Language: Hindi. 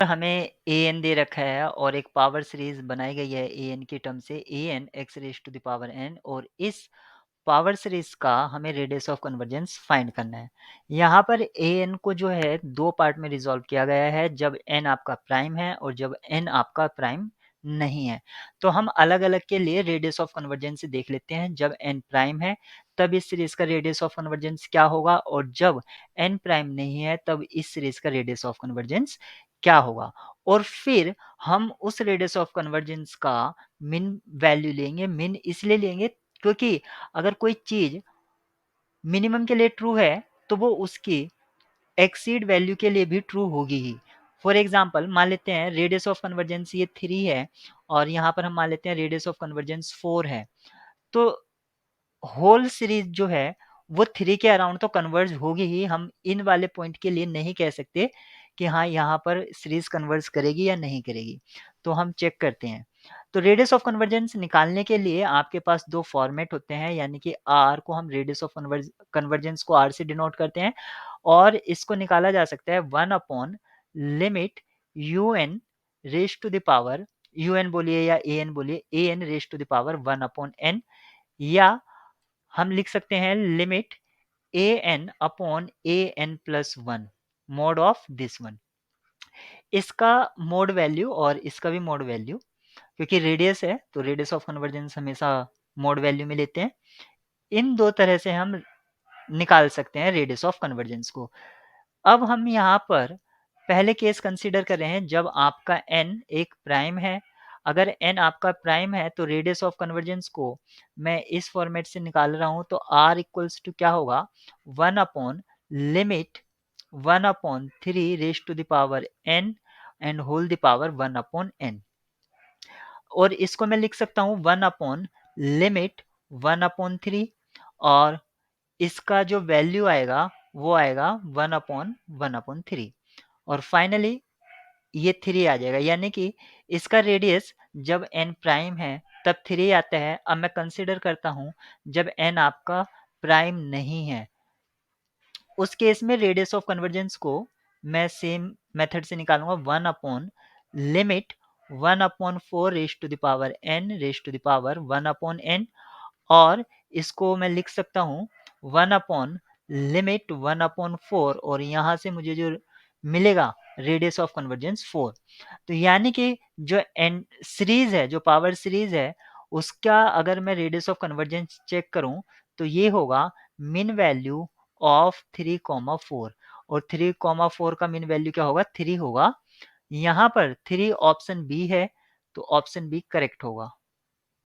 हमें an दे रखा है और एक पावर सीरीज बनाई गई है an की टर्म से an x raise to the power n और इस पावर सीरीज का हमें रेडियस ऑफ कन्वर्जेंस फाइंड करना है। यहाँ पर an को जो है 2 पार्ट में रिज़ॉल्व किया गया है, जब n आपका प्राइम है और जब n आपका प्राइम नहीं है। तो हम अलग-अलग के लिए रेडियस ऑफ कन्वर्जेंस देख लेते हैं। जब n प्राइम है तब इस सीरीज का रेडियस ऑफ कन्वर्जेंस क्या होगा और जब n प्राइम नहीं है तब इस सीरीज का रेडियस ऑफ कन्वर्जेंस क्या होगा। और फिर हम उस रेडियस ऑफ कन्वर्जेंस का मिन वैल्यू लेंगे। मिन इसलिए लेंगे क्योंकि अगर कोई चीज़ मिनिमम के लिए ट्रू है तो वो उसकी एक्सीड वैल्यू के लिए भी ट्रू होगी ही। फॉर एग्जांपल मान लेते हैं रेडियस ऑफ कन्वर्जेंस ये 3 है और यहाँ पर हम मान लेते हैं रेडियस ऑफ कन्वर्जेंस 4 है। तो होल सीरीज जो है वो 3 के अराउंड तो कन्वर्ज होगी ही। हम इन वाले पॉइंट के लिए नहीं कह सकते कि हाँ यहाँ पर सीरीज कन्वर्ज करेगी या नहीं करेगी। तो हम चेक करते हैं। तो रेडियस ऑफ कन्वर्जेंस निकालने के लिए आपके पास 2 फॉर्मेट होते हैं, यानी कि r को हम रेडियस ऑफ कन्वर्जेंस को r से डिनोट करते हैं और इसको निकाला जा सकता है 1 upon limit un raise to the power un बोलिए या an बोलिए an raise to the power 1 upon n, या हम लिख सकते हैं limit A N upon A N plus one mod of this one. इसका मोड वैल्यू और इसका भी मोड वैल्यू, क्योंकि रेडियस है तो रेडियस ऑफ कन्वर्जेंस हमेशा मोड वैल्यू में लेते हैं। इन दो तरह से हम निकाल सकते हैं रेडियस ऑफ कन्वर्जेंस को। अब हम यहाँ पर पहले केस कंसीडर कर रहे हैं जब आपका n एक प्राइम है। अगर n आपका प्राइम है तो रेडियस ऑफ कन्वर्जेंस को मैं इस फॉर्मेट से निकाल रहा हूँ, तो r इक्वल्स टू क्या होगा 1 upon limit 1 upon 3 raise to the power n and whole the power 1 upon n। और इसको मैं लिख सकता हूँ 1 अपॉन लिमिट 1 अपॉन 3 और इसका जो वैल्यू आएगा वो आएगा 1/1/3 और फाइनली ये 3 आ जाएगा, यानी कि इसका रेडियस जब n प्राइम है तब 3 आता है। अब मैं कंसीडर करता हूँ जब n आपका प्राइम नहीं है, उस केस में रेडियस ऑफ कन्वर्जेंस को मैं सेम मेथड से निकालूंगा 1 upon limit 1/4 raise to the power n raise to the power 1 upon n, और इसको मैं लिख सकता हूँ 1 अपॉन लिमिट 1/4 और यहाँ से मुझे जो मिलेगा रेडियस ऑफ कन्वर्जेंस 4। तो यानी कि जो एन सीरीज है, जो पावर सीरीज है, उसका अगर मैं रेडियस ऑफ कन्वर्जेंस चेक करूं तो ये होगा मिन वैल्यू ऑफ 3,4 और 3,4 का मिन वैल्यू क्या होगा 3 होगा। यहाँ पर 3 ऑप्शन बी है तो ऑप्शन बी करेक्ट होगा।